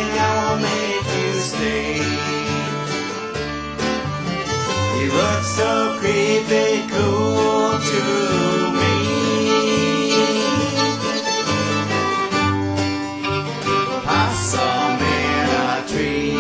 and I'll make you stay. You look so creepy cool to me. Possum in a tree.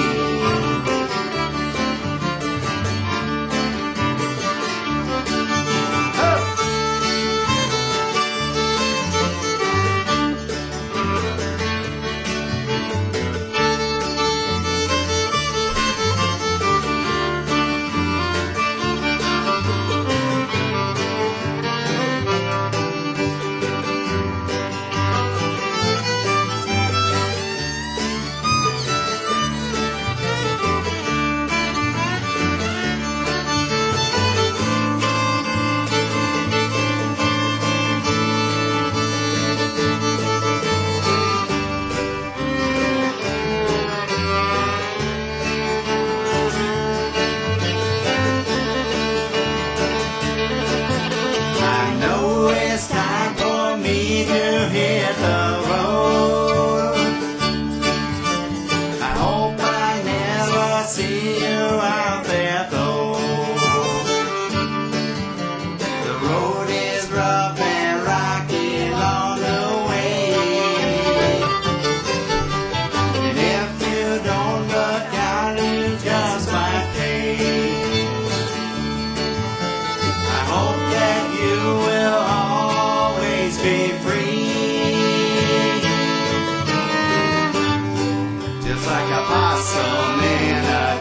Like a possum in a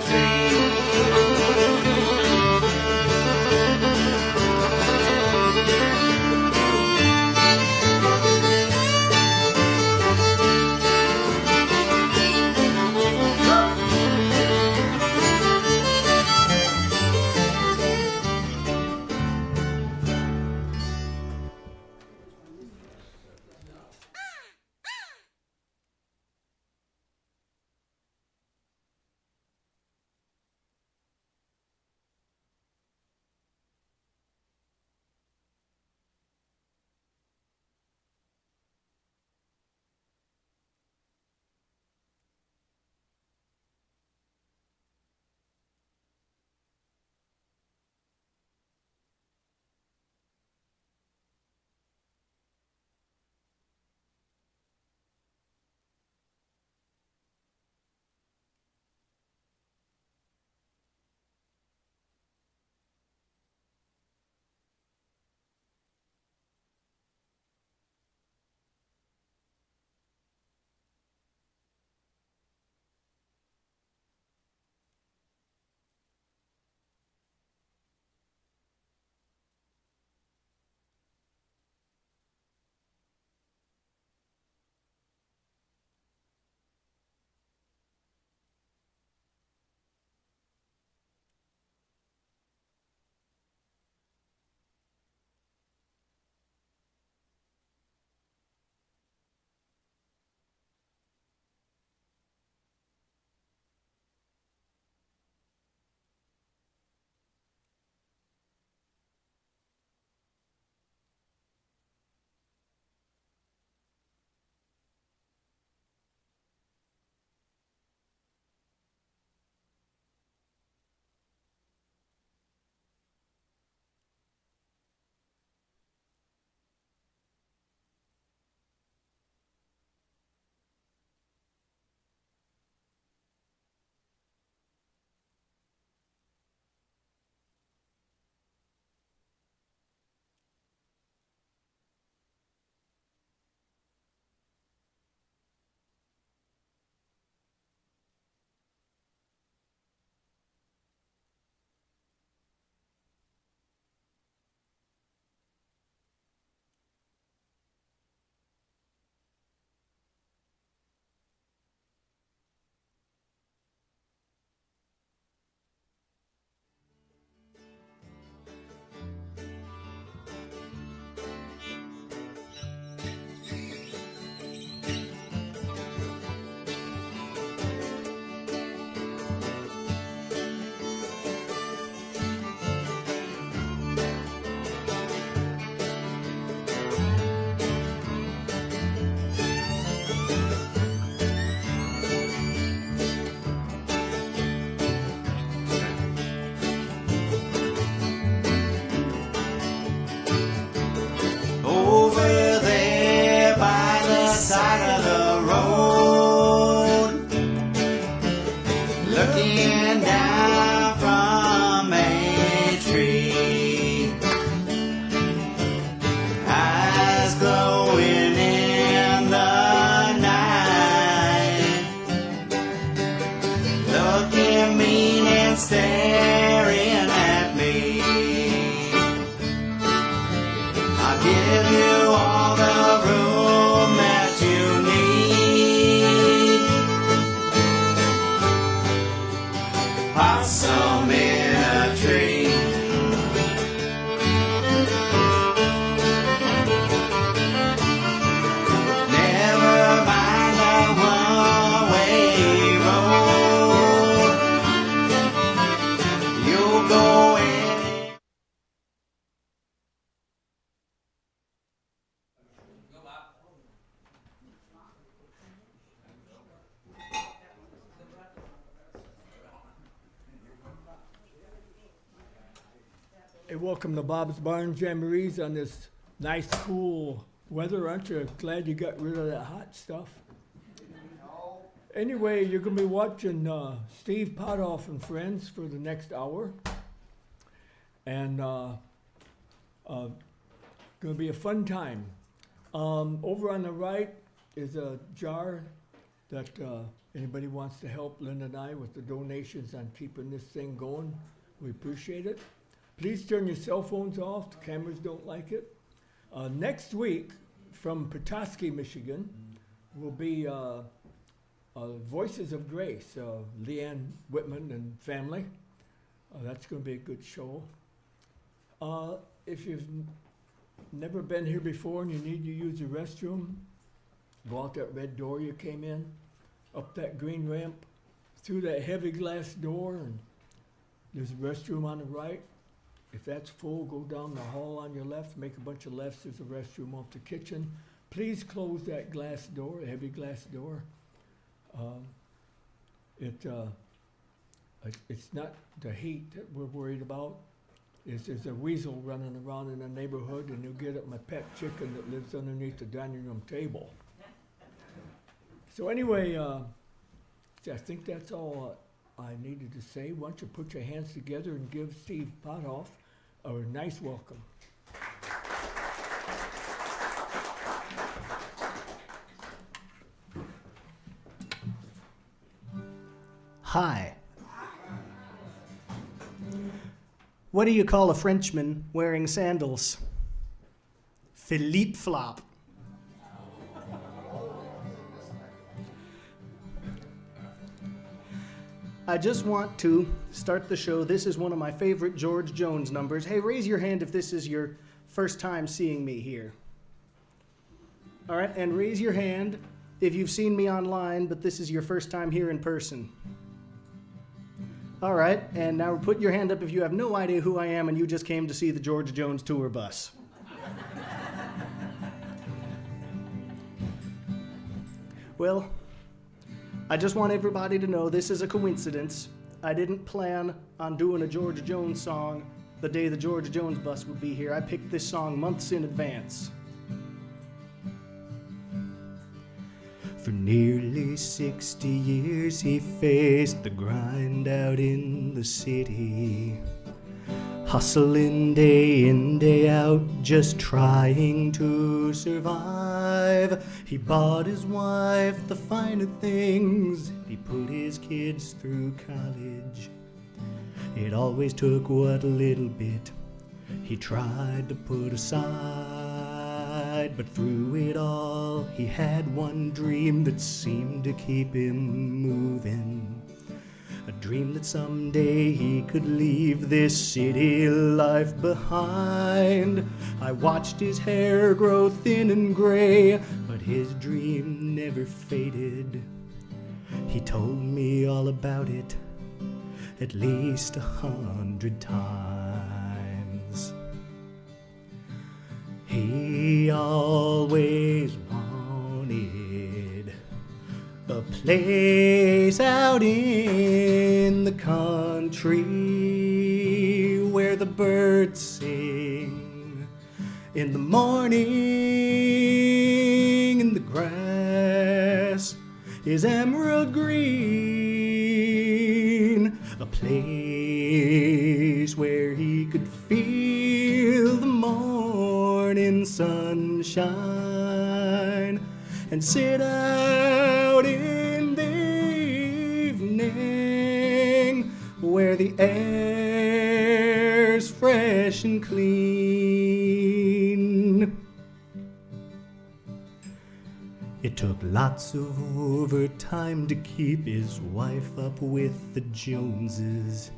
Welcome to Bob's Barn Jamborees on this nice, cool weather. Aren't you glad you got rid of that hot stuff? Anyway, you're going to be watching Steev Pothof and Friends for the next hour. And going to be a fun time. Over on the right is a jar that anybody wants to help Linda and I with the donations on keeping this thing going. We appreciate it. Please turn your cell phones off. The cameras don't like it. Next week, from Petoskey, Michigan, will be Voices of Grace, Leanne Whitman and family. That's going to be a good show. If you've never been here before and you need to use the restroom, go out that red door you came in, up that green ramp, through that heavy glass door, and there's a restroom on the right. If that's full, go down the hall on your left, make a bunch of lefts, there's a restroom off the kitchen. Please close that glass door, a heavy glass door. It's not the heat that we're worried about. There's a weasel running around in the neighborhood, and you'll get at my pet chicken that lives underneath the dining room table. So anyway, I think that's all I needed to say. Why don't you put your hands together and give Steev Pothof a nice welcome. Hi. What do you call a Frenchman wearing sandals? Philippe Flop. I just want to start the show. This is one of my favorite George Jones numbers. Hey, raise your hand if this is your first time seeing me here. All right, and raise your hand if you've seen me online, but this is your first time here in person. All right, and now put your hand up if you have no idea who I am and you just came to see the George Jones tour bus. Well, I just want everybody to know this is a coincidence. I didn't plan on doing a George Jones song the day the George Jones bus would be here. I picked this song months in advance. For nearly 60 years he faced the grind out in the city, hustling day in, day out, just trying to survive. He bought his wife the finer things, he put his kids through college. It always took what little bit he tried to put aside. But through it all, he had one dream that seemed to keep him moving. A dream that someday he could leave this city life behind. I watched his hair grow thin and gray, but his dream never faded. He told me all about it at least 100 times. He always wanted a place out in the country where the birds sing in the morning and the grass is emerald green. A place where he could feel the morning sunshine and sit out in the evening where the air's fresh and clean. It took lots of overtime to keep his wife up with the Joneses,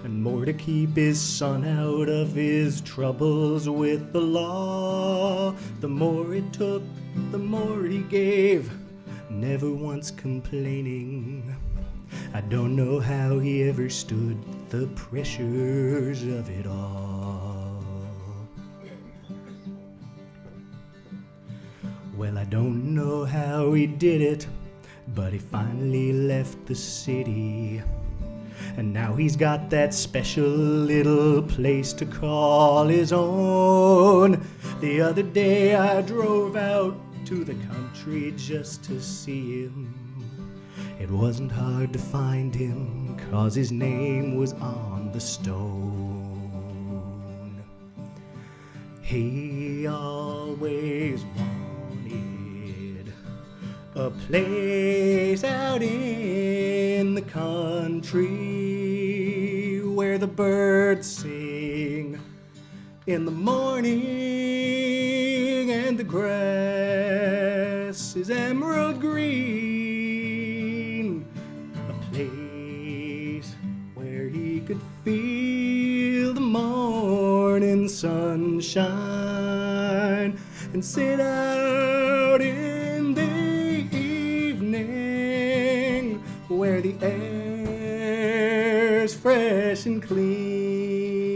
and more to keep his son out of his troubles with the law. The more it took, the more he gave, never once complaining. I don't know how he ever stood the pressures of it all. Well, I don't know how he did it, but he finally left the city And now he's got that special little place to call his own. The other day I drove out to the country just to see him. It wasn't hard to find him, 'cause his name was on the stone. He always wanted a place out in the country where the birds sing in the morning and the grass is emerald green. A place where he could feel the morning sunshine and sit out in the evening where the air's fresh and clean.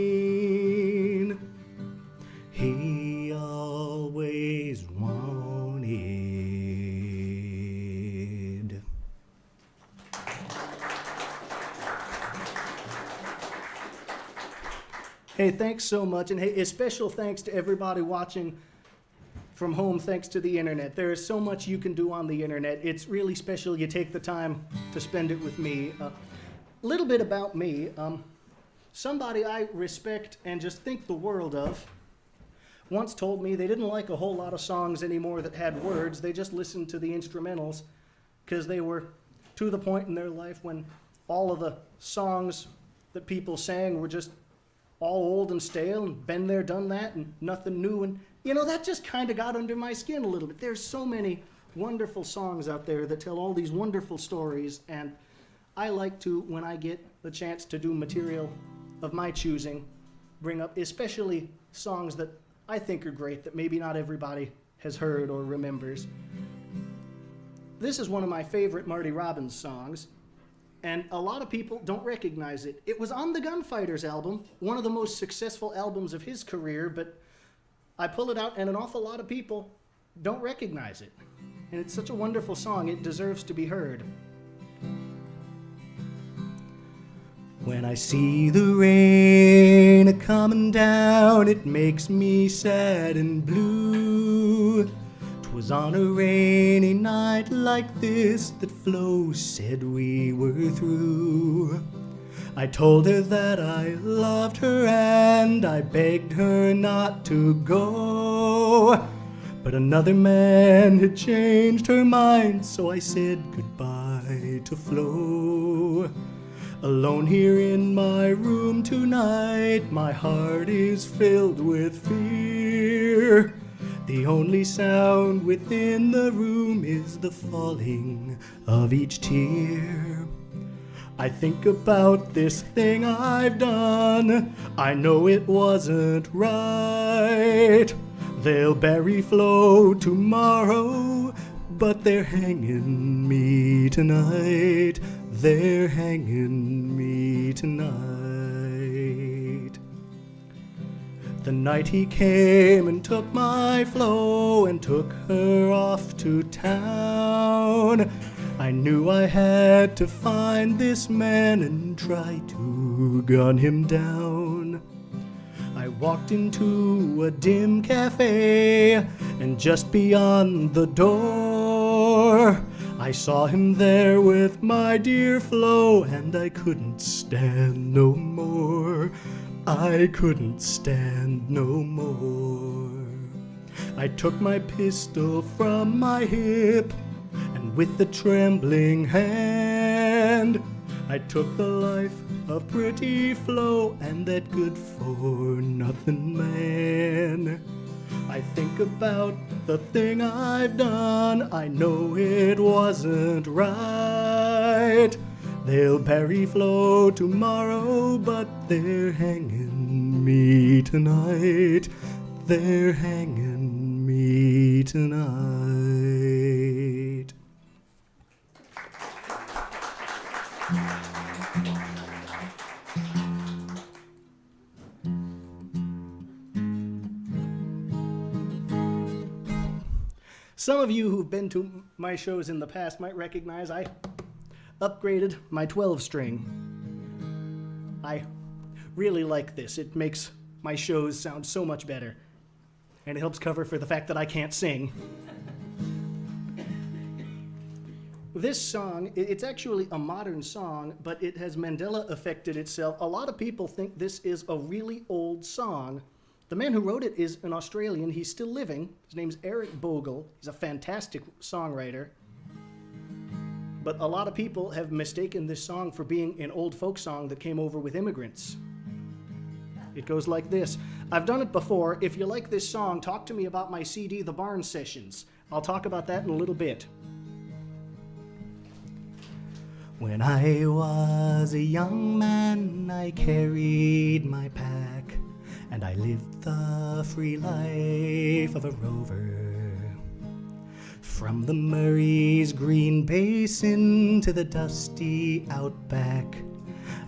He always wanted. Hey, thanks so much. And hey, a special thanks to everybody watching from home thanks to the internet. There is so much you can do on the internet. It's really special you take the time to spend it with me. A little bit about me. Somebody I respect and just think the world of once told me they didn't like a whole lot of songs anymore that had words. They just listened to the instrumentals because they were to the point in their life when all of the songs that people sang were just all old and stale and been there, done that, and nothing new. And, you know, that just kind of got under my skin a little bit. There's so many wonderful songs out there that tell all these wonderful stories, and I like to, when I get the chance to do material of my choosing, bring up especially songs that I think are great that maybe not everybody has heard or remembers. This is one of my favorite Marty Robbins songs, and a lot of people don't recognize it. It was on the Gunfighters album, one of the most successful albums of his career, but I pull it out and an awful lot of people don't recognize it. And it's such a wonderful song, it deserves to be heard. When I see the rain a-comin' down, it makes me sad and blue. 'Twas on a rainy night like this that Flo said we were through. I told her that I loved her and I begged her not to go. But another man had changed her mind, so I said goodbye to Flo. Alone here in my room tonight, my heart is filled with fear. The only sound within the room is the falling of each tear. I think about this thing I've done, I know it wasn't right. They'll bury Flo tomorrow, but they're hanging me tonight. They're hanging me tonight. The night he came and took my Flo and took her off to town, I knew I had to find this man and try to gun him down. I walked into a dim cafe, and just beyond the door, I saw him there with my dear Flo, and I couldn't stand no more. I couldn't stand no more. I took my pistol from my hip, and with a trembling hand, I took the life of pretty Flo and that good-for-nothing man. I think about the thing I've done, I know it wasn't right. They'll bury Flo tomorrow, but they're hanging me tonight. They're hanging me tonight. Some of you who've been to my shows in the past might recognize I upgraded my 12-string. I really like this. It makes my shows sound so much better. And it helps cover for the fact that I can't sing. This song, it's actually a modern song, but it has Mandela affected itself. A lot of people think this is a really old song. The man who wrote it is an Australian. He's still living. His name's Eric Bogle. He's a fantastic songwriter. But a lot of people have mistaken this song for being an old folk song that came over with immigrants. It goes like this. I've done it before. If you like this song, talk to me about my CD, The Barn Sessions. I'll talk about that in a little bit. When I was a young man, I carried my pack, and I lived the free life of a rover. From the Murray's green basin to the dusty outback,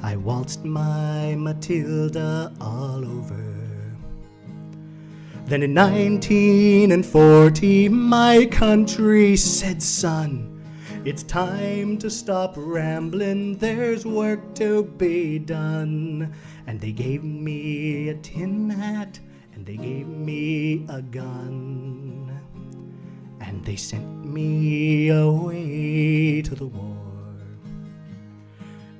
I waltzed my Matilda all over. Then in 1940, my country said, son, it's time to stop rambling, there's work to be done. And they gave me a tin hat, and they gave me a gun. And they sent me away to the war.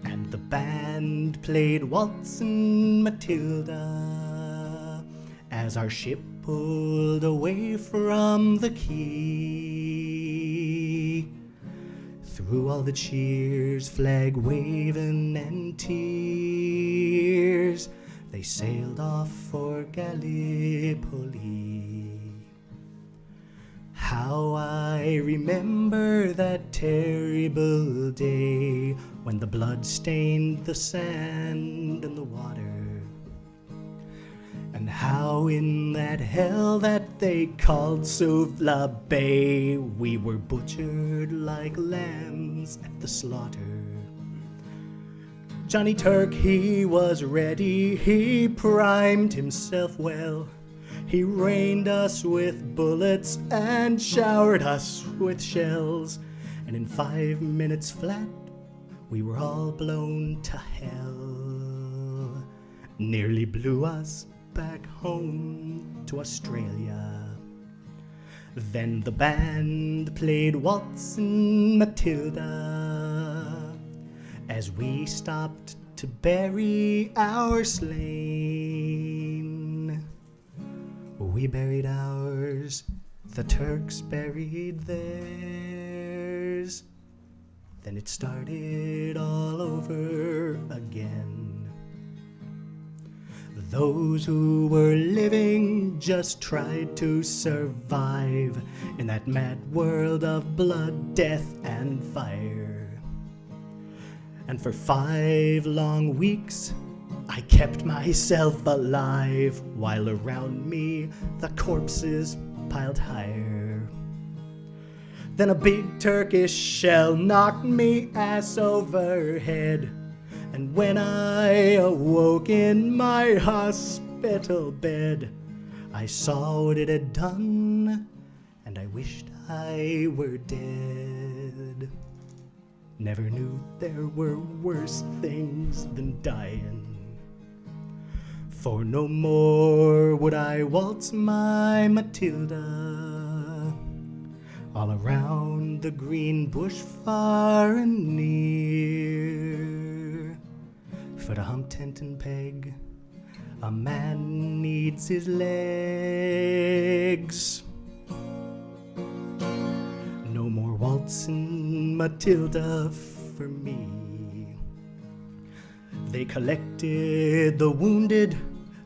And the band played Waltzin' Matilda as our ship pulled away from the quay. Through all the cheers, flag waving and tears, they sailed off for Gallipoli. How I remember that terrible day when the blood stained the sand and the water. And how in that hell that they called Suvla Bay, we were butchered like lambs at the slaughter. Johnny Turk, he was ready, he primed himself well. He rained us with bullets and showered us with shells. And in 5 minutes flat, we were all blown to hell. Nearly blew us back home to Australia. Then the band played Waltzin' Matilda as we stopped to bury our slain. We buried ours, the Turks buried theirs. Then it started all over again. Those who were living just tried to survive in that mad world of blood, death, and fire. And for 5 long weeks, I kept myself alive, while around me the corpses piled higher. Then a big Turkish shell knocked me ass over head. And when I awoke in my hospital bed, I saw what it had done, and I wished I were dead. Never knew there were worse things than dying. For no more would I waltz my Matilda all around the green bush far and near. For to hump tent and peg, a man needs his legs. No more waltzing Matilda for me. They collected the wounded,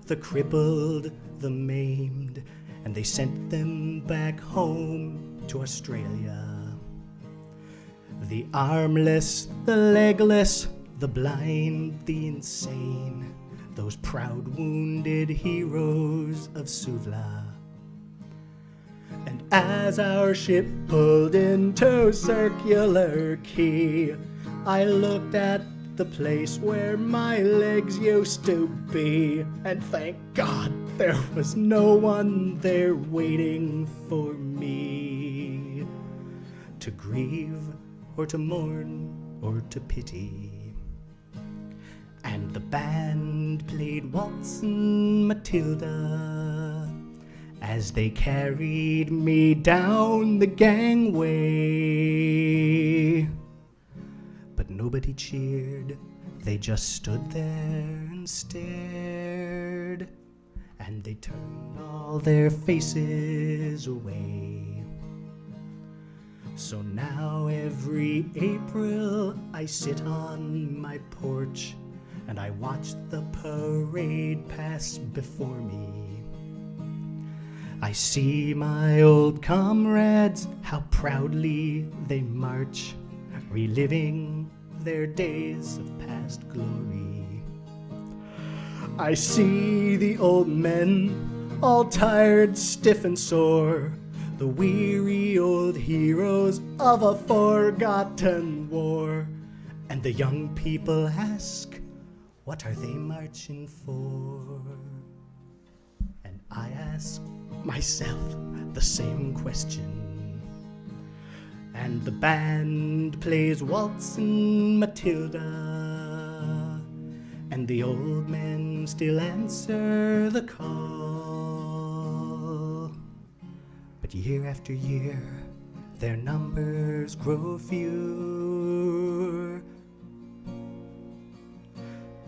the crippled, the maimed, and they sent them back home to Australia. The armless, the legless, the blind, the insane, those proud wounded heroes of Suvla. And as our ship pulled into Circular Quay, I looked at the place where my legs used to be, and thank God there was no one there waiting for me to grieve or to mourn or to pity. and the band played Waltzin' Matilda as they carried me down the gangway. But nobody cheered, they just stood there and stared, and they turned all their faces away. So now every April I sit on my porch and I watch the parade pass before me. I see my old comrades, how proudly they march, reliving their days of past glory. I see the old men, all tired, stiff and sore, the weary old heroes of a forgotten war. And the young people ask, what are they marching for? And I ask myself the same question. And the band plays Waltzin' Matilda, and the old men still answer the call. But year after year, their numbers grow fewer.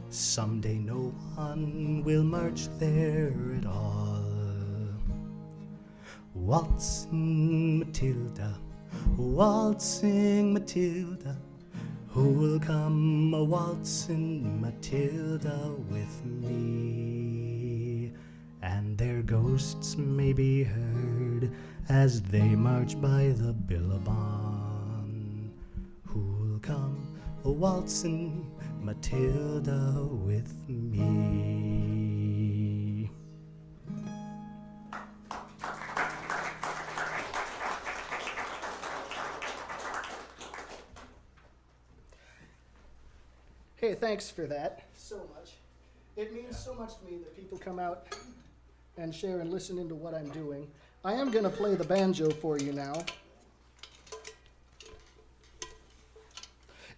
Someday no one will march there at all. Waltzing Matilda, waltzing Matilda, who will come a waltzing Matilda with me? And their ghosts may be heard as they march by the billabong. Who'll come a waltzing Matilda with me? Hey, thanks for that so much. It means so much to me that people come out and share and listen into what I'm doing. I am going to play the banjo for you now.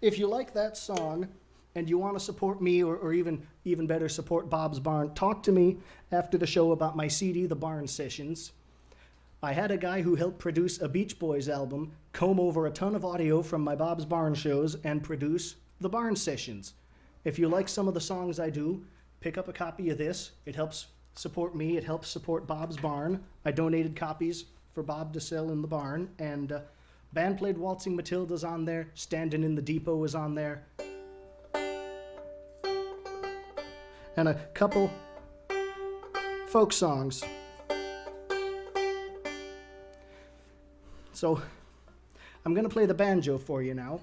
If you like that song and you want to support me or even better support Bob's Barn, talk to me after the show about my CD, The Barn Sessions. I had a guy who helped produce a Beach Boys album comb over a ton of audio from my Bob's Barn shows and produce The Barn Sessions. If you like some of the songs I do, pick up a copy of this. It helps support me. It helps support Bob's Barn. I donated copies for Bob to sell in the barn. And band played Waltzing Matilda's on there. Standing in the Depot is on there. And a couple folk songs. So I'm going to play the banjo for you now.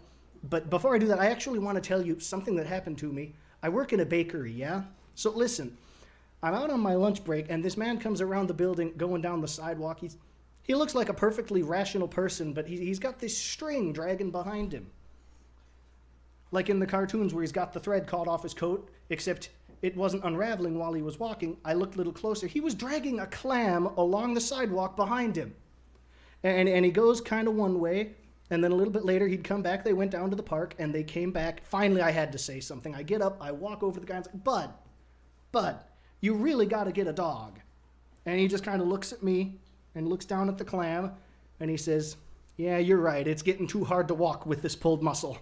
But before I do that, I actually want to tell you something that happened to me. I work in a bakery, yeah? So listen, I'm out on my lunch break, and this man comes around the building, going down the sidewalk. He looks like a perfectly rational person, but he's got this string dragging behind him. Like in the cartoons where he's got the thread caught off his coat, except it wasn't unraveling while he was walking. I looked a little closer. He was dragging a clam along the sidewalk behind him. And he goes kind of one way, and then a little bit later he'd come back. They went down to the park, and they came back. Finally, I had to say something. I get up, I walk over to the guy and say, Bud, you really got to get a dog. And he just kind of looks at me and looks down at the clam, and he says, yeah, you're right. It's getting too hard to walk with this pulled muscle.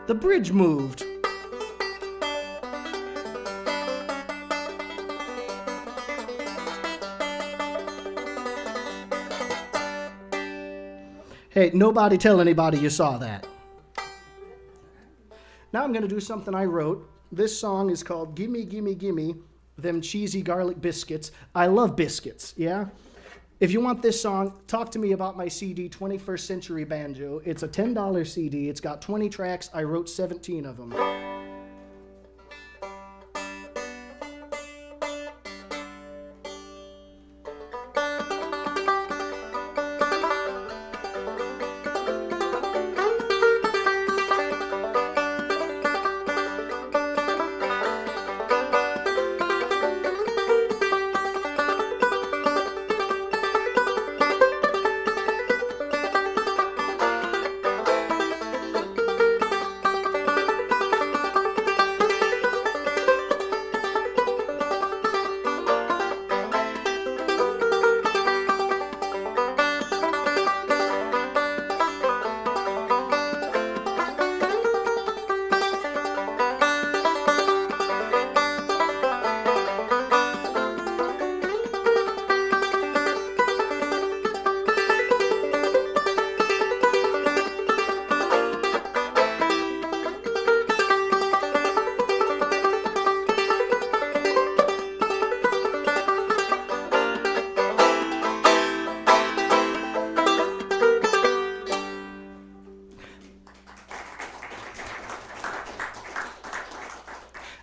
The bridge moved. Hey, nobody tell anybody you saw that. Now I'm going to do something I wrote This song is called Gimme, Gimme, Gimme Them Cheesy Garlic Biscuits. I love biscuits, yeah? If you want this song, talk to me about my CD, 21st Century Banjo. It's a $10 CD. It's got 20 tracks. I wrote 17 of them.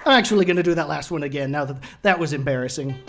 I'm actually going to do that last one again now that that was embarrassing.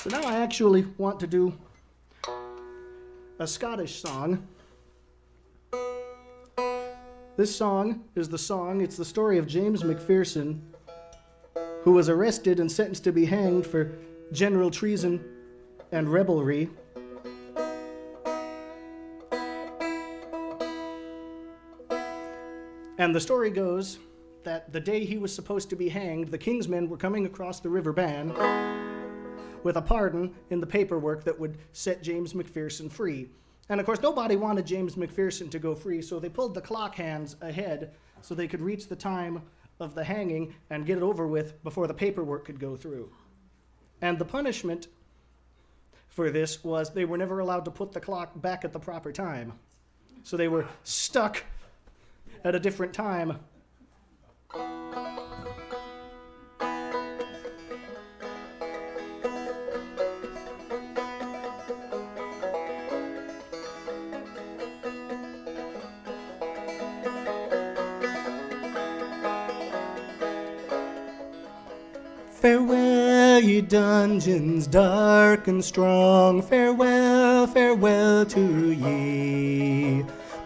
So now I actually want to do a Scottish song. This song is it's the story of James McPherson, who was arrested and sentenced to be hanged for general treason and rebelry. And the story goes that the day he was supposed to be hanged, the king's men were coming across the River Bann with a pardon in the paperwork that would set James McPherson free. And of course, nobody wanted James McPherson to go free, so they pulled the clock hands ahead so they could reach the time of the hanging and get it over with before the paperwork could go through. And the punishment for this was they were never allowed to put the clock back at the proper time. So they were stuck at a different time. Farewell, ye dungeons dark and strong, farewell, farewell to ye.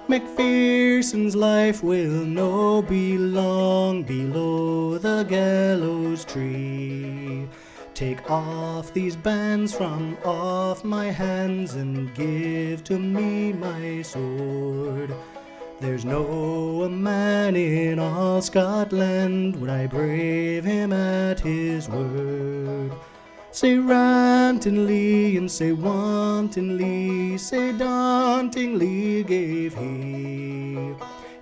McPherson's life will no be long below the gallows tree. Take off these bands from off my hands and give to me my sword. There's no a man in all Scotland would I brave him at his word. Say rantingly and say wantonly, say dauntingly gave he.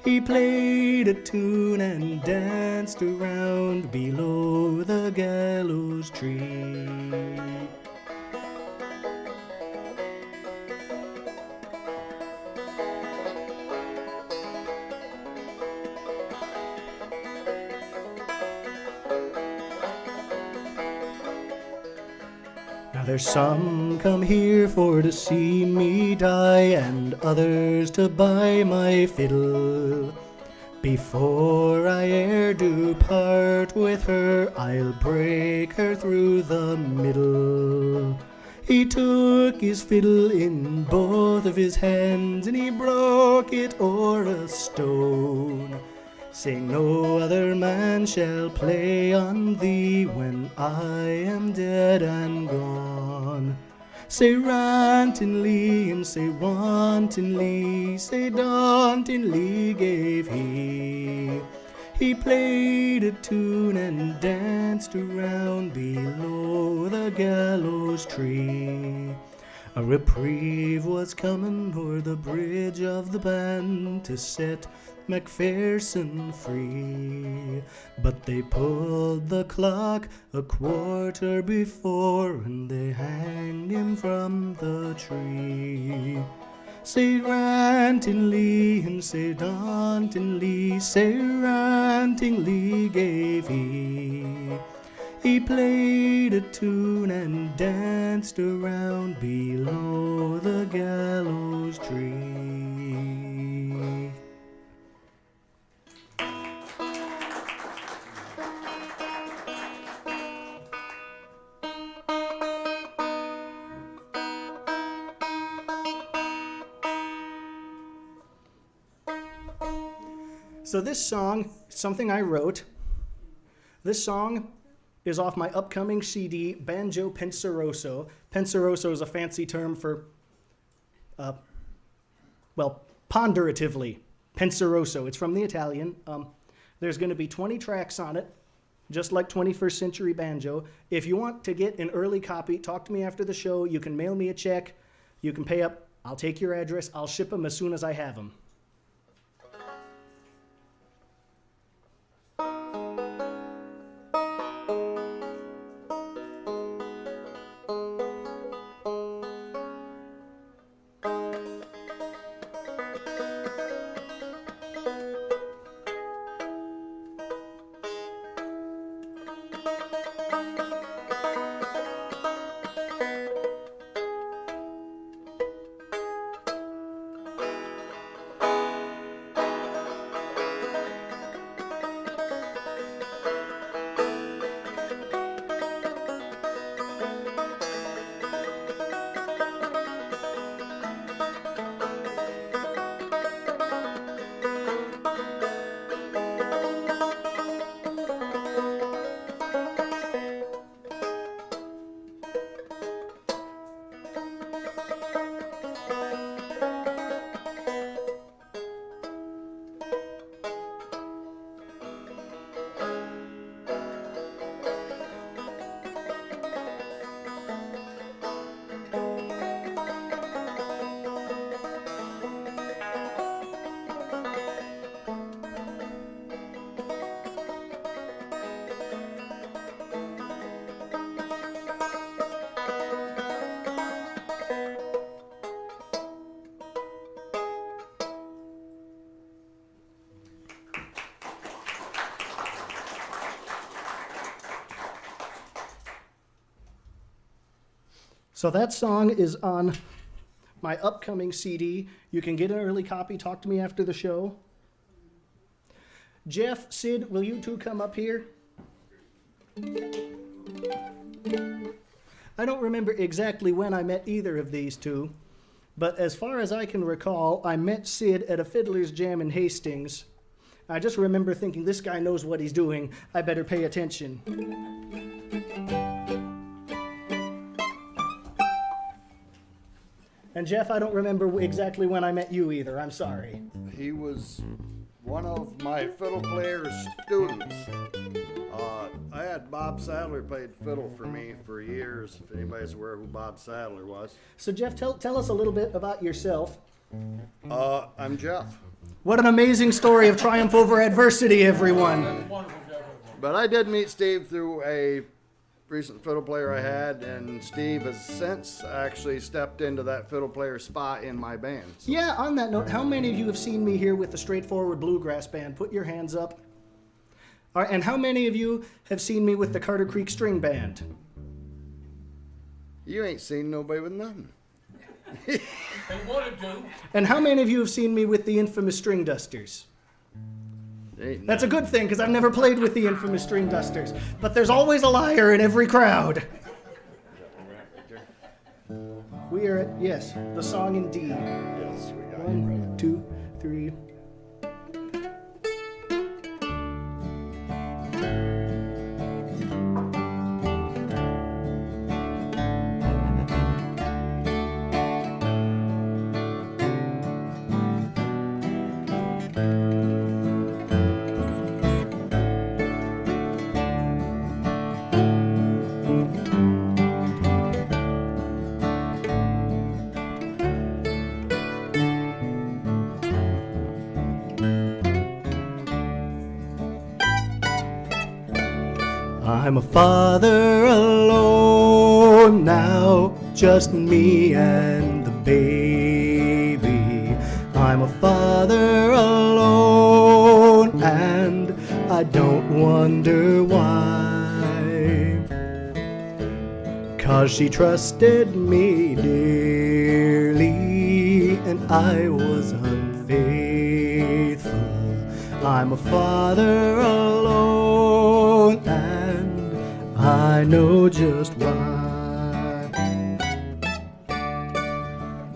He played a tune and danced around below the gallows tree. There's some come here for to see me die, and others to buy my fiddle. Before I e'er do part with her, I'll break her through the middle. He took his fiddle in both of his hands, and he broke it o'er a stone, saying, "No other man shall play on thee when I am dead and gone." Say rantingly and say wantonly, say dauntingly gave he. He played a tune and danced around below the gallows tree. A reprieve was coming o'er the bridge of the band to set Macpherson free, but they pulled the clock a quarter before, and they hanged him from the tree. Say rantingly and say dauntingly, say rantingly gave he. He played a tune and danced around below the gallows tree. So this song, something I wrote. This song is off my upcoming CD, Banjo Penseroso. Penseroso is a fancy term for, ponderatively. Penseroso. It's from the Italian. There's going to be 20 tracks on it, just like 21st Century Banjo. If you want to get an early copy, talk to me after the show. You can mail me a check. You can pay up. I'll take your address. I'll ship them as soon as I have them. So that song is on my upcoming CD. You can get an early copy. Talk to me after the show. Jeff, Sid, will you two come up here? I don't remember exactly when I met either of these two, but as far as I can recall, I met Sid at a fiddler's jam in Hastings. I just remember thinking, this guy knows what he's doing. I better pay attention. And Jeff, I don't remember exactly when I met you either. I'm sorry. He was one of my fiddle player's students. I had Bob Sadler played fiddle for me for years, if anybody's aware who Bob Sadler was. So Jeff, tell us a little bit about yourself. I'm Jeff. What an amazing story of triumph over adversity, everyone. But I did meet Steve through a recent fiddle player I had, and Steve has since actually stepped into that fiddle player spot in my band. So. Yeah, on that note, how many of you have seen me here with the Straightforward Bluegrass Band? Put your hands up. All right, and how many of you have seen me with the Carter Creek String Band? You ain't seen nobody with nothing. They wanted to. And how many of you have seen me with the infamous String Dusters? That's a good thing, because I've never played with the infamous String Dusters. But there's always a liar in every crowd. We are at, yes, the song in D. Yes, we got it right. 1, 2, 3. I'm a father alone now, just me and the baby. I'm a father alone, and I don't wonder why. 'Cause she trusted me dearly, and I was unfaithful. I'm a father alone, and I know just why.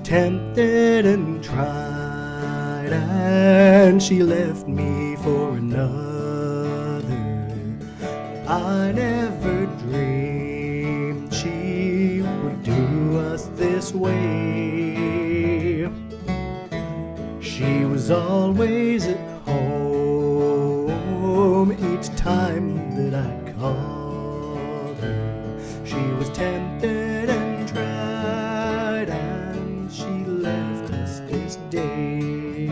Tempted and tried, and she left me for another. I never dreamed she would do us this way. She was always at home each time that I called her. She was tempted and tried, and she left us this day.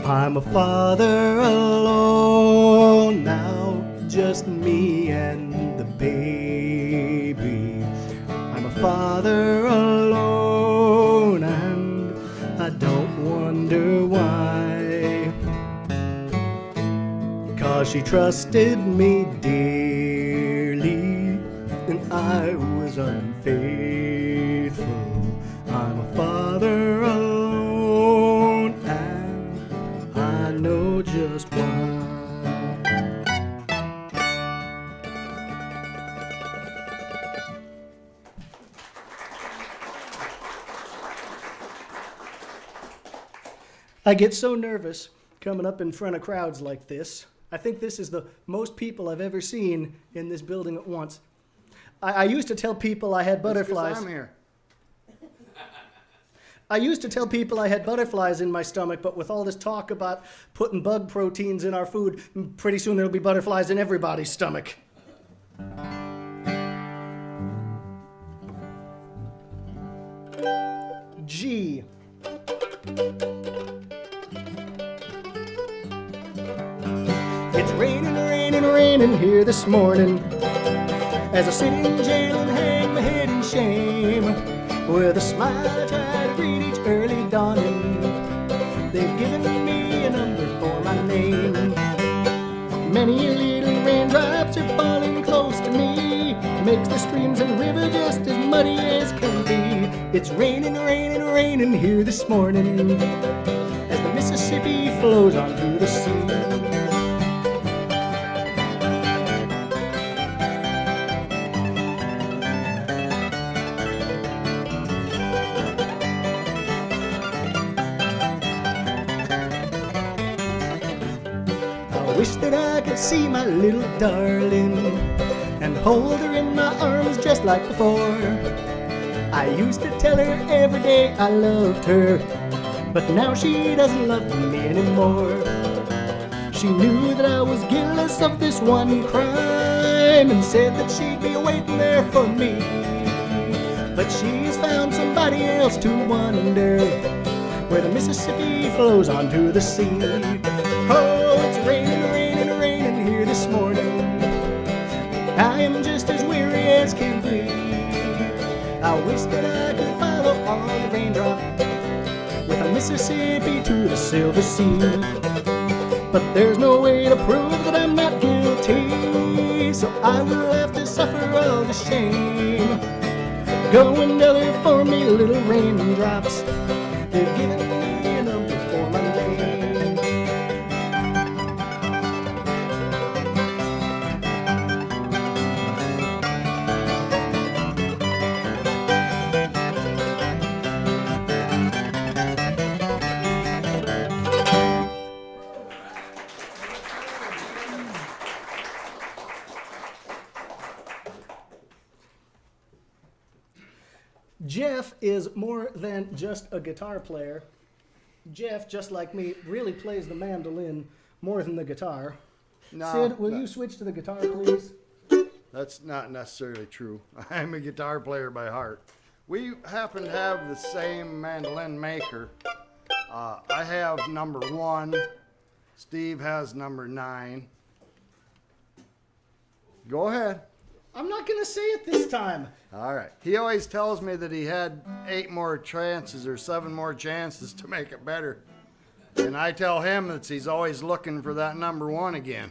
I'm a father alone now, just me and the baby. I'm a father alone, and I don't wonder why. 'Cause she trusted me dearly, and I was unfaithful. I'm a father alone, and I know just why. I get so nervous coming up in front of crowds like this. I think this is the most people I've ever seen in this building at once. I used to tell people I had butterflies. I'm here. I used to tell people I had butterflies in my stomach, but with all this talk about putting bug proteins in our food, pretty soon there'll be butterflies in everybody's stomach. G. It's raining, raining, raining here this morning, as I sit in jail and hang my head in shame. With a smile I try to greet each early dawning. They've given me a number for my name. Many little raindrops are falling close to me, makes the streams and river just as muddy as can be. It's raining, raining, raining here this morning, as the Mississippi flows onto the sea. I wish that I could see my little darling and hold her in my arms just like before. I used to tell her every day I loved her, but now she doesn't love me anymore. She knew that I was guiltless of this one crime and said that she'd be waiting there for me. But she's found somebody else to wonder where the Mississippi flows onto the sea. Oh, it's raining, raining, raining here this morning, I wish that I could follow on the raindrop with a Mississippi to the Silver Sea. But there's no way to prove that I'm not guilty, so I will have to suffer all the shame. Go and tell it for me, little raindrops. They've given me a number for my name. Jeff is more than just a guitar player. Jeff, just like me, really plays the mandolin more than the guitar. No, Sid, will you switch to the guitar, please? That's not necessarily true. I'm a guitar player by heart. We happen to have the same mandolin maker. I have number 1. Steve has number 9. Go ahead. I'm not going to say it this time. All right. He always tells me that he had 8 more chances or 7 more chances to make it better. And I tell him that he's always looking for that number 1 again.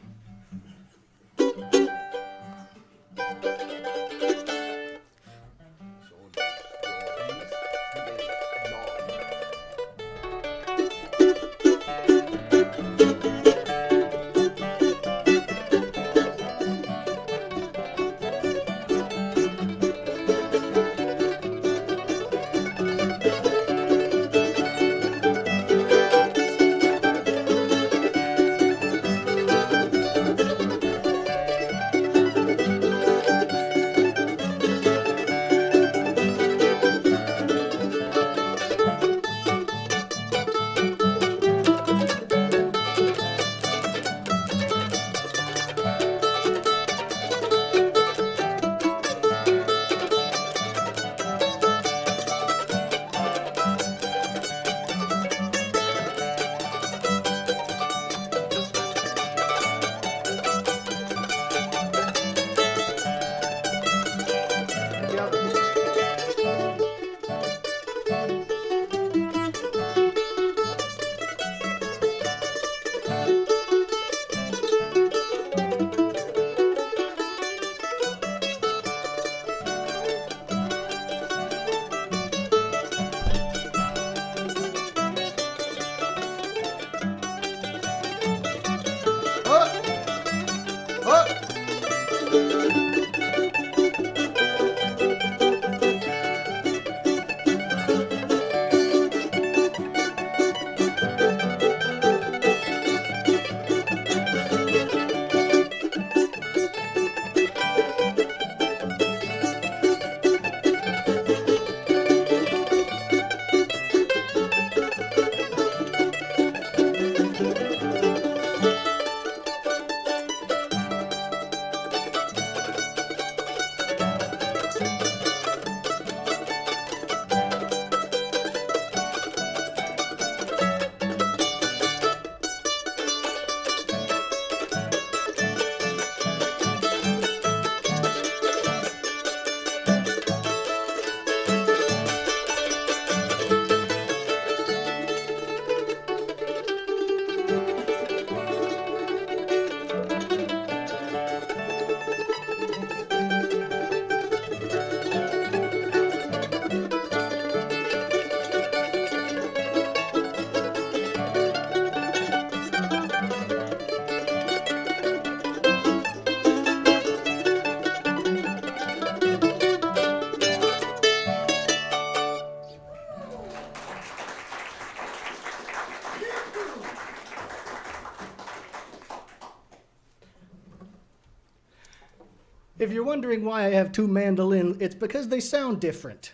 If you're wondering why I have 2 mandolins, it's because they sound different.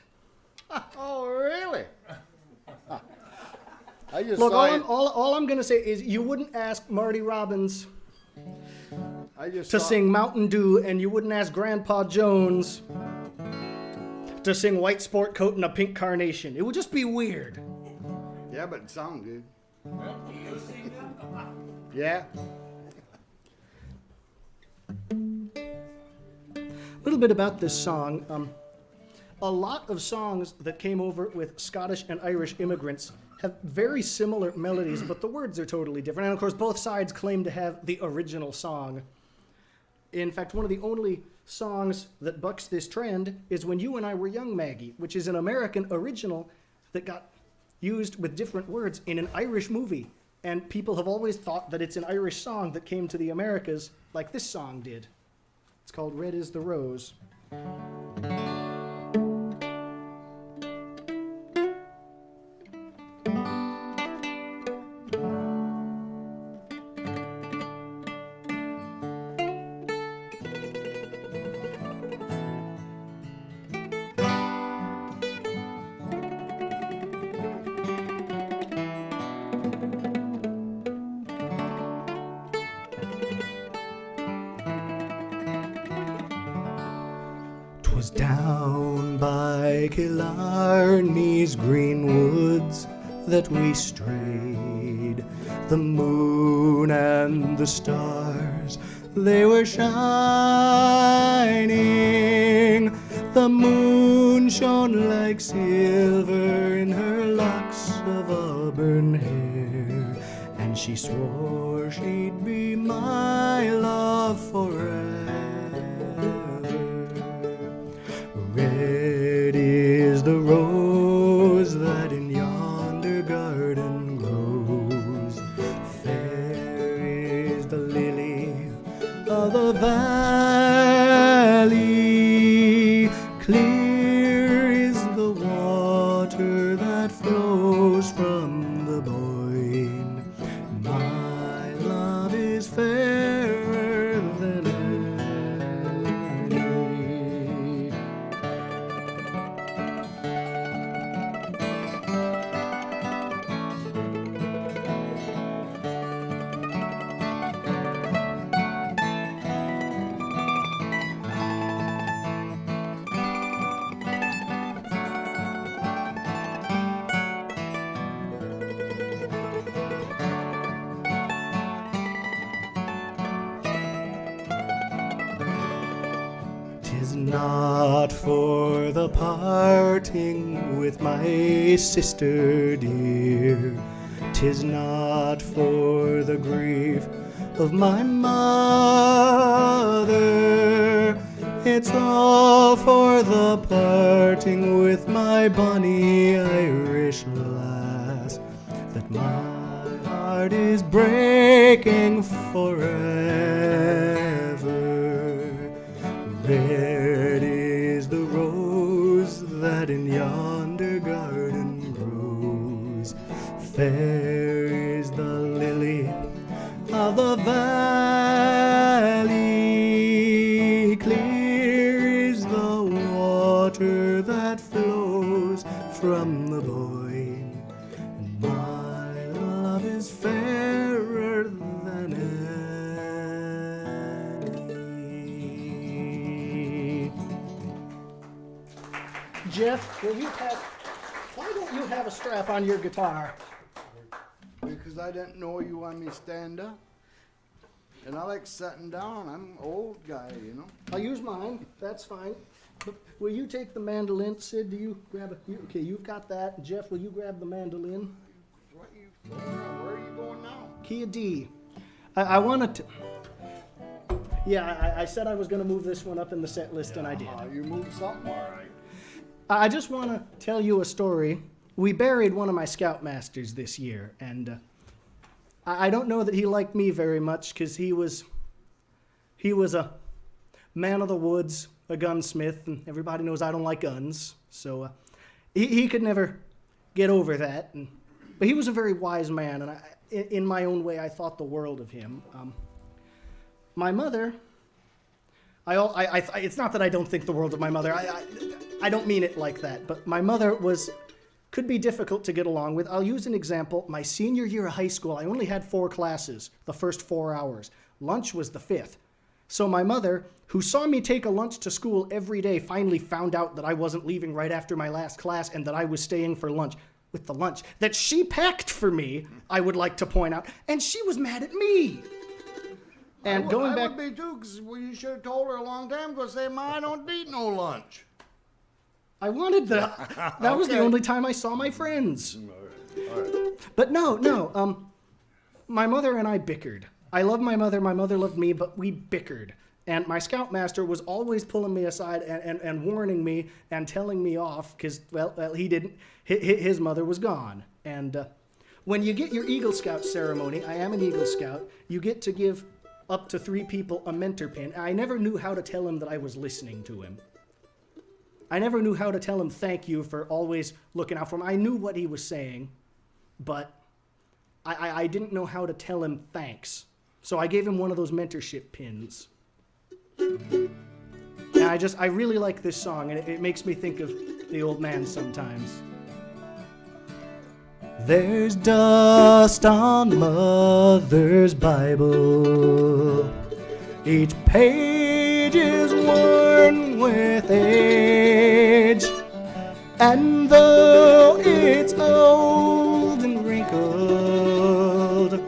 Oh, really? I just Look, saw you- all I'm going to say is you wouldn't ask Marty Robbins I just to saw- sing Mountain Dew, and you wouldn't ask Grandpa Jones to sing White Sport Coat and a Pink Carnation. It would just be weird. Yeah, but it sounds good. Yeah. A little bit about this song. a lot of songs that came over with Scottish and Irish immigrants have very similar melodies, but the words are totally different. And of course, both sides claim to have the original song. In fact, one of the only songs that bucks this trend is When You and I Were Young, Maggie, which is an American original that got used with different words in an Irish movie. And people have always thought that it's an Irish song that came to the Americas like this song did. It's called Red is the Rose. 'Twas down by Killarney's green woods that we strayed. The moon and the stars, they were shining. The moon shone like silver in her locks of auburn hair, and she swore she'd be my love forever. Red is the rose that in yonder garden grows. Fair is the lily of the valley. Clear is the water that flows from the Boyne. My love is fairer than any. Tis not for the parting with my sister dear. 'Tis not for the grief of my mother. It's all for the parting with my bonny Irish lass, that my heart is breaking forever. Red is the rose that in yonder garden grows. Fair is the lily of the valley. Clear is the water that flows from the Boyne. And my love is fairer than any. Jeff, will you pass? Why don't you have a strap on your guitar? Because I didn't know you wanted me to stand up. And I like sitting down. I'm an old guy, you know. I'll use mine. That's fine. But will you take the mandolin? Sid, do you grab it? Okay, you've got that. Jeff, will you grab the mandolin? Where are you going now? Key of D. I wanted to. Yeah, I said I was going to move this one up in the set list, and I did. You moved something? All right. I just want to tell you a story. We buried one of my scoutmasters this year, and I don't know that he liked me very much, because he was a man of the woods, a gunsmith, and everybody knows I don't like guns, so he could never get over that. But he was a very wise man, and in my own way, I thought the world of him. My mother, it's not that I don't think the world of my mother. I don't mean it like that, but my mother could be difficult to get along with. I'll use an example. My senior year of high school, I only had 4 classes, the first 4 hours. Lunch was the 5th. So my mother, who saw me take a lunch to school every day, finally found out that I wasn't leaving right after my last class and that I was staying for lunch with the lunch that she packed for me, I would like to point out, and she was mad at me. And going back... I would be too, because you should have told her a long time ago, say, Ma, I don't eat no lunch. I wanted that. That was the Okay. only time I saw my friends. All right. But no. My mother and I bickered. I love my mother loved me, but we bickered. And my scoutmaster was always pulling me aside and warning me and telling me off because, well, he didn't. His mother was gone. And when you get your Eagle Scout ceremony, I am an Eagle Scout, you get to give up to 3 people a mentor pin. I never knew how to tell him that I was listening to him. I never knew how to tell him thank you for always looking out for him. I knew what he was saying, but I didn't know how to tell him thanks. So I gave him one of those mentorship pins. And I really like this song, and it makes me think of the old man sometimes. There's dust on Mother's Bible. Each page is worn with age. And though it's old and wrinkled,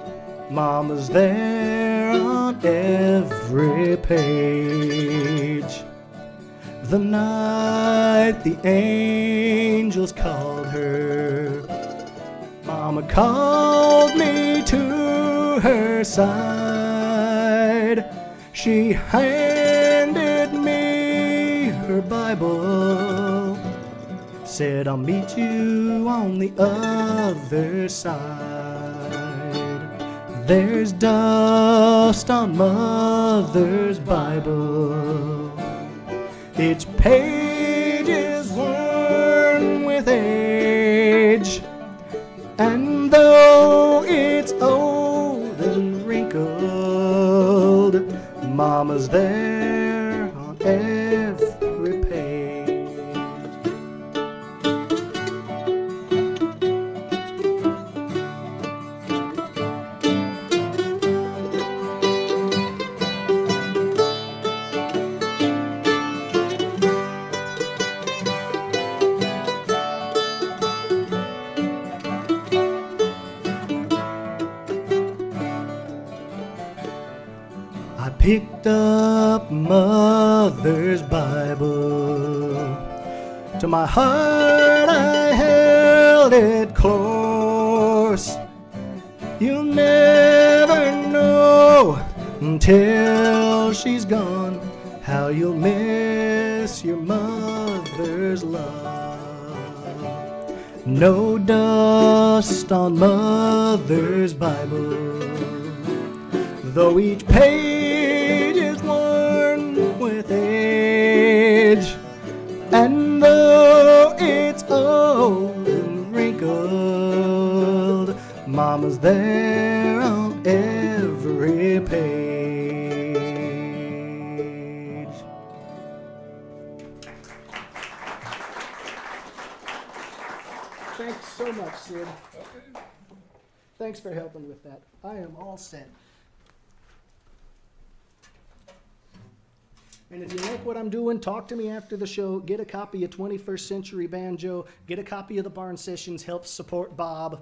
Mama's there on every page. The night the angels called her, Mama called me to her side. She handed me her Bible, said I'll meet you on the other side. There's dust on Mother's Bible. Each page is worn with age. And though it's old and wrinkled, Mama's there on every page. I picked up Mother's Bible. To my heart I held it close. You'll never know until she's gone how you'll miss your mother's love. No dust on Mother's Bible, though each page is worn with age, and though it's old and wrinkled, Mama's there on every page. Thanks so much, Sid. Thanks for helping with that. I am all set. And if you like what I'm doing, talk to me after the show. Get a copy of 21st Century Banjo. Get a copy of the Barn Sessions. Help support Bob.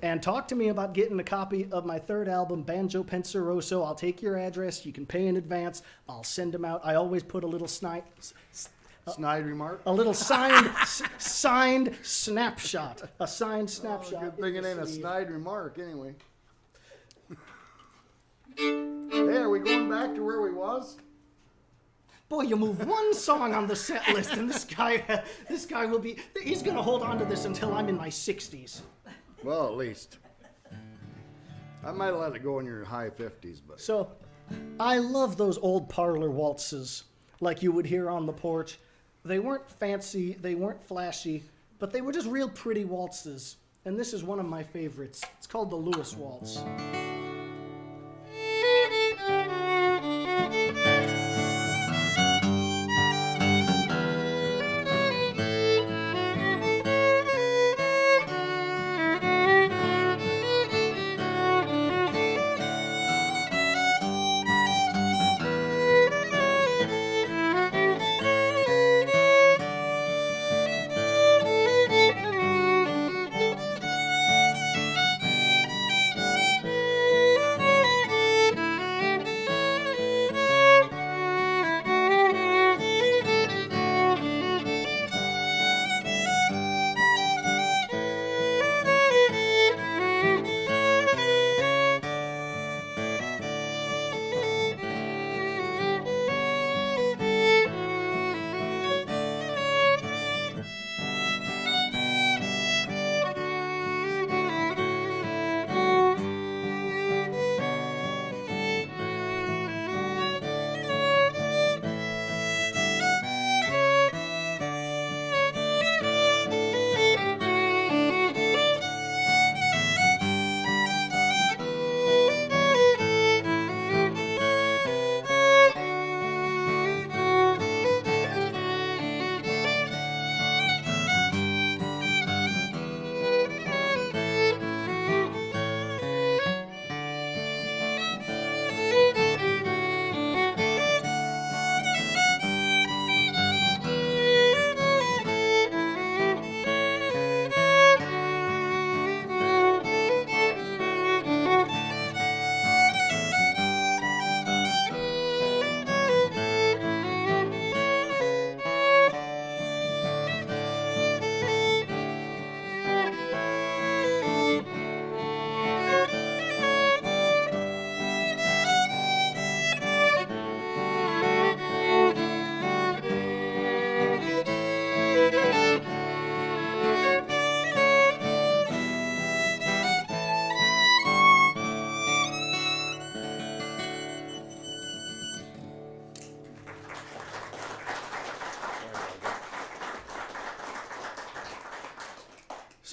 And talk to me about getting a copy of my 3rd album, Banjo Penseroso. I'll take your address. You can pay in advance. I'll send them out. I always put a little Snide remark? a little signed snapshot. A signed snapshot. Good thing in it the ain't a sleeve. snide remark anyway. Hey, are we going back to where we was? Boy, you move one song on the set list, and this guy will be. He's gonna hold on to this until I'm in my 60s. Well, at least. I might let it go in your high 50s, but So, I love those old parlor waltzes, like you would hear on the porch. They weren't fancy, they weren't flashy, but they were just real pretty waltzes. And this is one of my favorites. It's called the Lewis Waltz.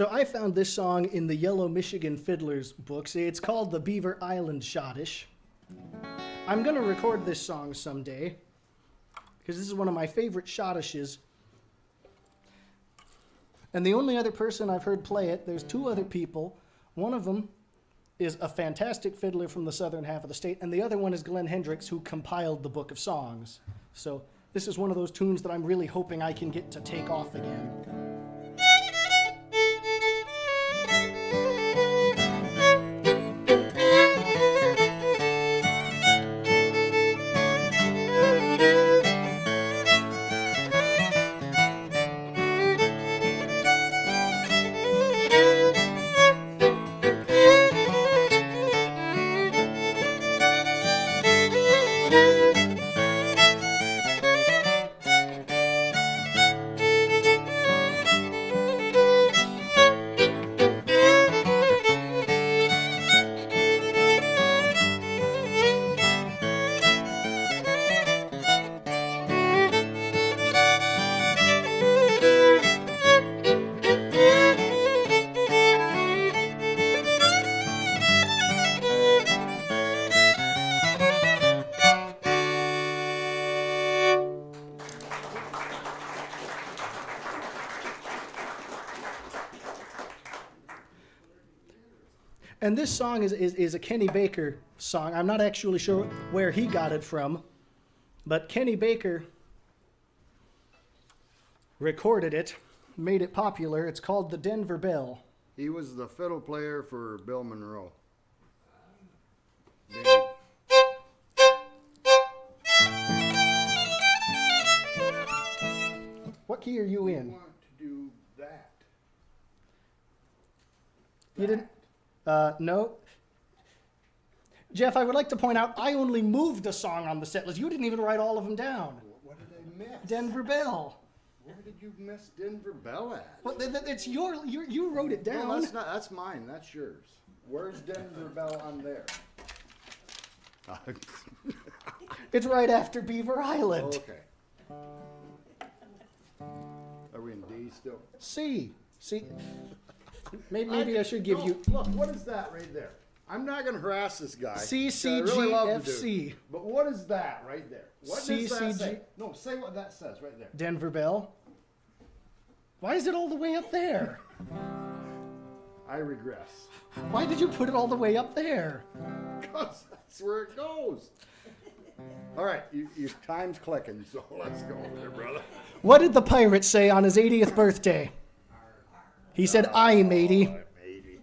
So I found this song in the Yellow Michigan Fiddlers books. It's called the Beaver Island Schottish. I'm going to record this song someday because this is one of my favorite schottishes. And the only other person I've heard play it, there's two other people. One of them is a fantastic fiddler from the southern half of the state, and the other one is Glenn Hendricks, who compiled the Book of Songs. So this is one of those tunes that I'm really hoping I can get to take off again. And this song is a Kenny Baker song. I'm not actually sure where he got it from, but Kenny Baker recorded it, made it popular. It's called the Denver Bell. He was the fiddle player for Bill Monroe. What key are you I in? want to do that. You didn't? No. Jeff, I would like to point out, I only moved a song on the set list. You didn't even write all of them down. What did I miss? Denver Bell. Where did you miss Denver Bell at? Well, it's you wrote it down. No, that's mine. That's yours. Where's Denver Bell on there? It's right after Beaver Island. Okay. Are we in D still? C. Maybe I should give No, you Look, what is that right there? I'm not going to harass this guy. C, 'cause C, I really G, love the F, dude. C. But what is that right there? What C, does that C, say? G. No, say what that says right there. Denver Bell. Why is it all the way up there? I regress. Why did you put it all the way up there? Because that's where it goes. All right, your time's clicking, so let's go there, brother. What did the pirate say on his 80th birthday? He said, "Aye, matey." Maybe.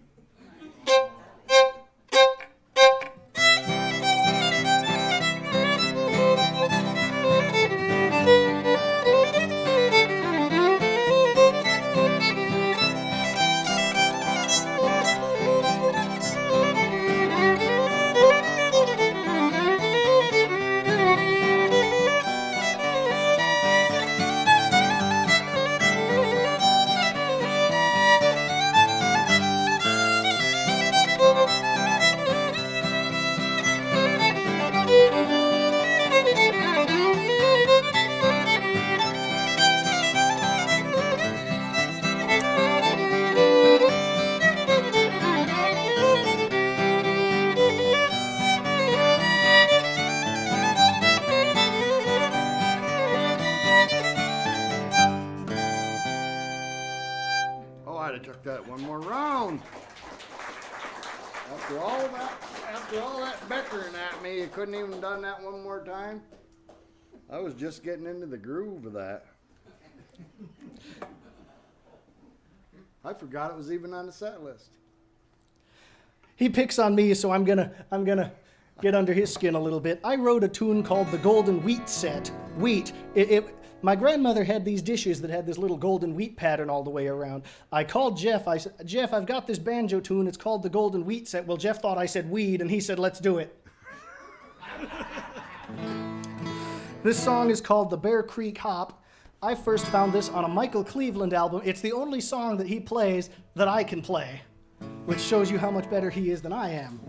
Oh, I'd have took that one more round. After all that bickering at me, you couldn't even done that one more time. I was just getting into the groove of that. I forgot it was even on the set list. He picks on me, so I'm gonna get under his skin a little bit. I wrote a tune called the Golden Wheat Set. Wheat. My grandmother had these dishes that had this little golden wheat pattern all the way around. I called Jeff. I said, "Jeff, I've got this banjo tune. It's called the Golden Wheat Set." Well, Jeff thought I said weed, and he said, "Let's do it." This song is called the Bear Creek Hop. I first found this on a Michael Cleveland album. It's the only song that he plays that I can play, which shows you how much better he is than I am.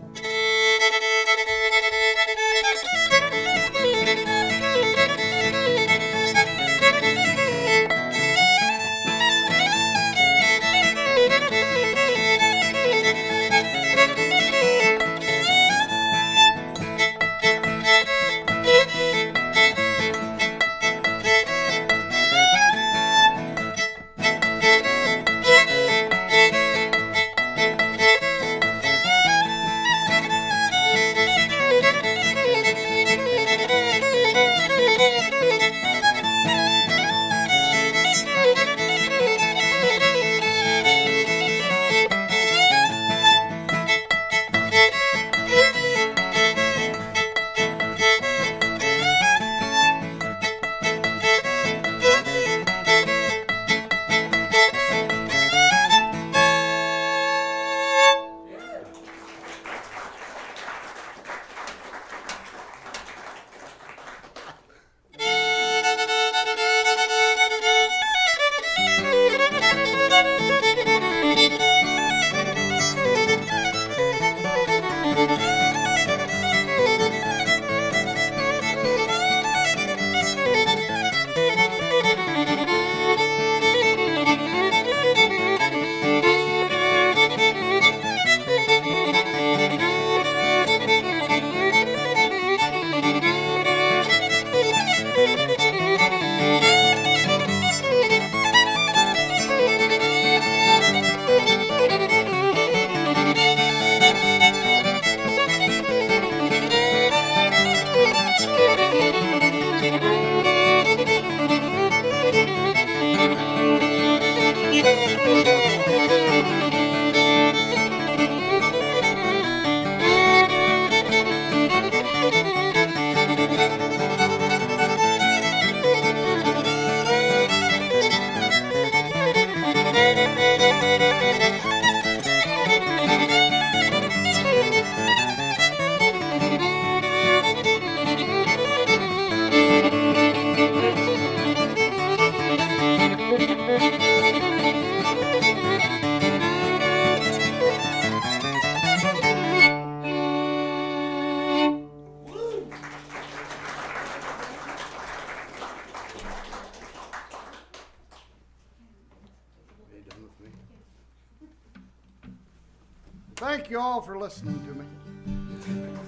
Thank you all for listening to me.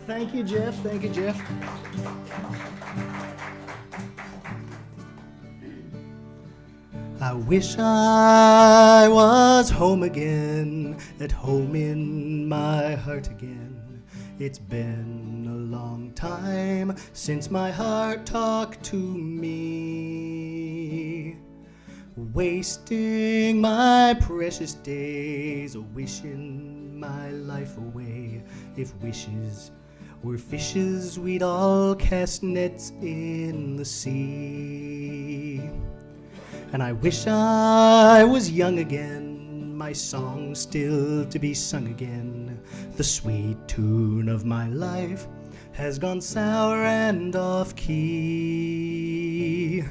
Thank you, Jeff. Thank you, Jeff. I wish I was home again, at home in my heart again. It's been a long time since my heart talked to me, wasting my precious days, wishing my life away. If wishes were fishes, we'd all cast nets in the sea. And I wish I was young again, my song still to be sung again. The sweet tune of my life has gone sour and off key.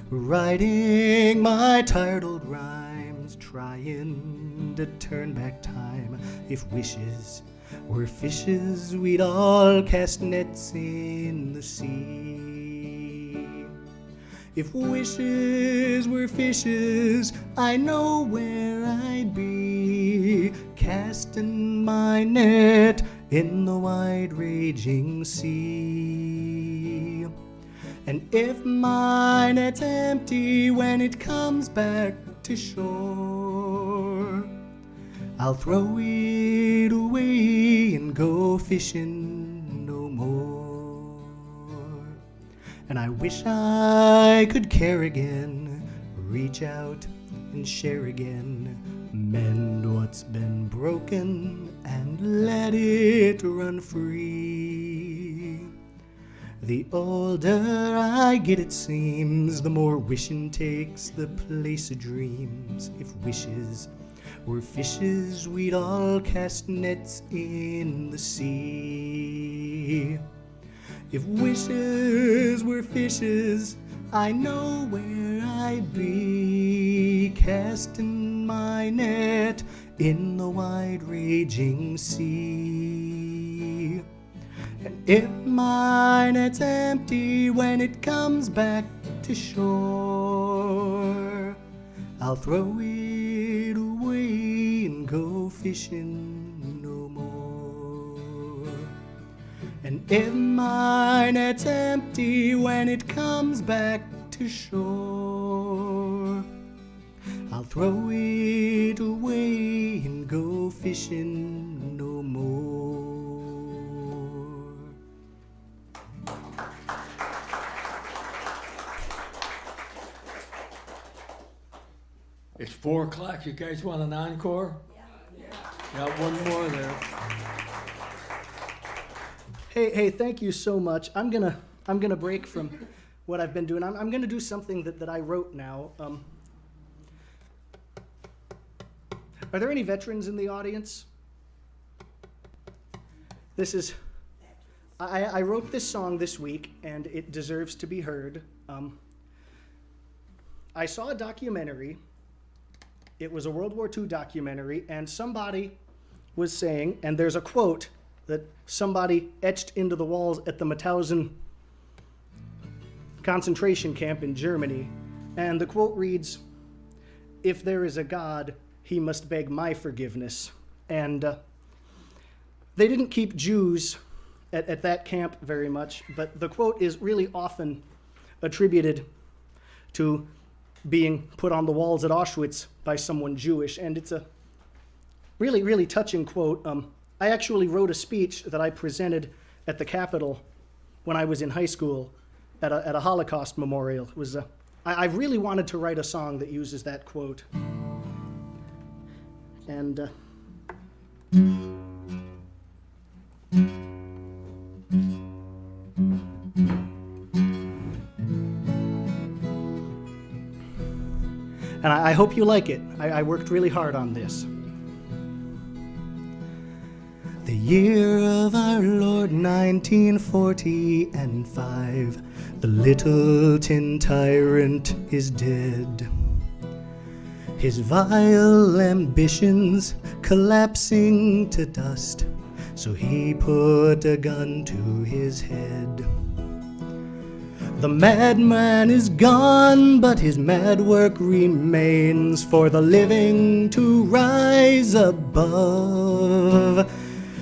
Writing my tired old rhymes, trying to turn back time. If wishes were fishes, we'd all cast nets in the sea. If wishes were fishes, I know where I'd be, casting my net in the wide raging sea. And if my net's empty when it comes back to shore, I'll throw it away and go fishing no more. And I wish I could care again, reach out and share again, mend what's been broken and let it run free. The older I get, it seems, the more wishing takes the place of dreams. If wishes were fishes, we'd all cast nets in the sea. If wishes were fishes, I know where I'd be, casting my net in the wide raging sea. And if my net's empty when it comes back to shore, I'll throw it away and go fishing no more. And if my net's empty when it comes back to shore, I'll throw it away and go fishing no more. It's 4 o'clock. You guys want an encore? Yeah. Got one more there. Hey, thank you so much. I'm gonna break from what I've been doing. I'm gonna do something that I wrote now. Are there any veterans in the audience? This is, I wrote this song this week, and it deserves to be heard. I saw a documentary. It was a World War II documentary, and somebody was saying, and there's a quote that somebody etched into the walls at the Mauthausen concentration camp in Germany, and the quote reads, "If there is a God, he must beg my forgiveness." And they didn't keep Jews at that camp very much, but the quote is really often attributed to being put on the walls at Auschwitz by someone Jewish, and it's a really, really touching quote. I actually wrote a speech that I presented at the Capitol when I was in high school at a Holocaust memorial. It was I really wanted to write a song that uses that quote. And I hope you like it. I worked really hard on this. The year of our Lord 1945, the little tin tyrant is dead. His vile ambitions collapsing to dust, so he put a gun to his head. The madman is gone, but his mad work remains for the living to rise above,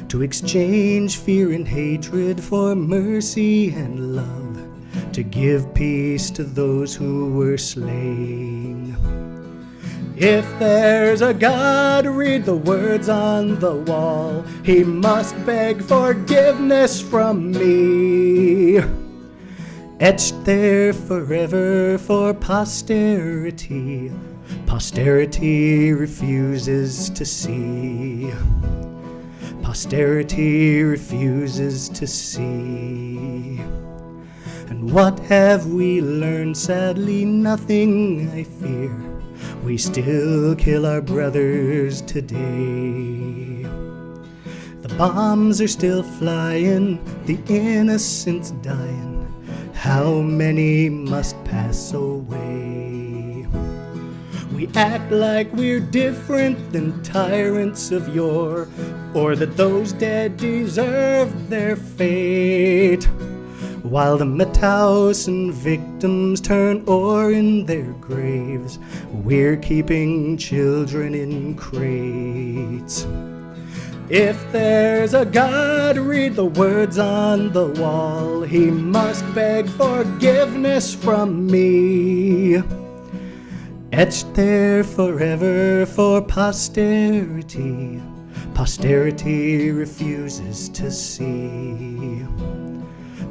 to exchange fear and hatred for mercy and love, to give peace to those who were slain. If there's a God, read the words on the wall. He must beg forgiveness from me. Etched there forever for posterity. Posterity refuses to see. Posterity refuses to see. And what have we learned? Sadly, nothing, I fear. We still kill our brothers today. The bombs are still flying, the innocents dying. How many must pass away? We act like we're different than tyrants of yore, or that those dead deserve their fate, while the Mauthausen victims turn ore in their graves. We're keeping children in crates. If there's a God, read the words on the wall. He must beg forgiveness from me. Etched there forever for posterity. Posterity refuses to see.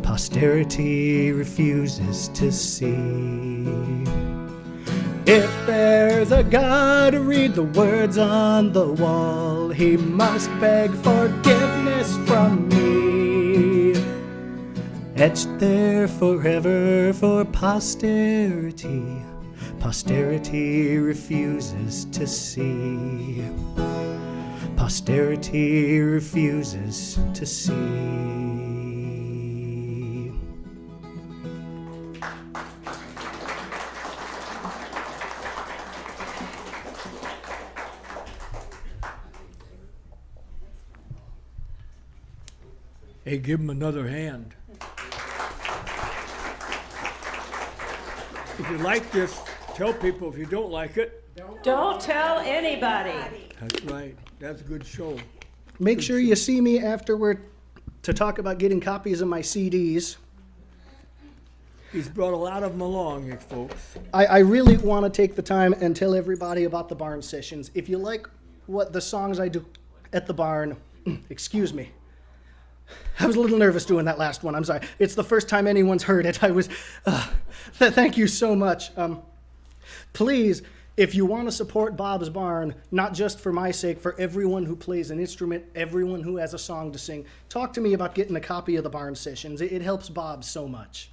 Posterity refuses to see. If there's a God, read the words on the wall. He must beg forgiveness from me. Etched there forever for posterity. Posterity refuses to see. Posterity refuses to see. Hey, give him another hand. If you like this, tell people. If you don't like it, Don't tell anybody. that's right. That's a good show. Make sure you see me afterward to talk about getting copies of my CDs. He's brought a lot of them along, you folks. I really want to take the time and tell everybody about the barn sessions. If you like what the songs I do at the barn, excuse me. I was a little nervous doing that last one. I'm sorry. It's the first time anyone's heard it. I was, thank you so much. Please, if you want to support Bob's Barn, not just for my sake, for everyone who plays an instrument, everyone who has a song to sing, talk to me about getting a copy of the barn sessions. It helps Bob so much.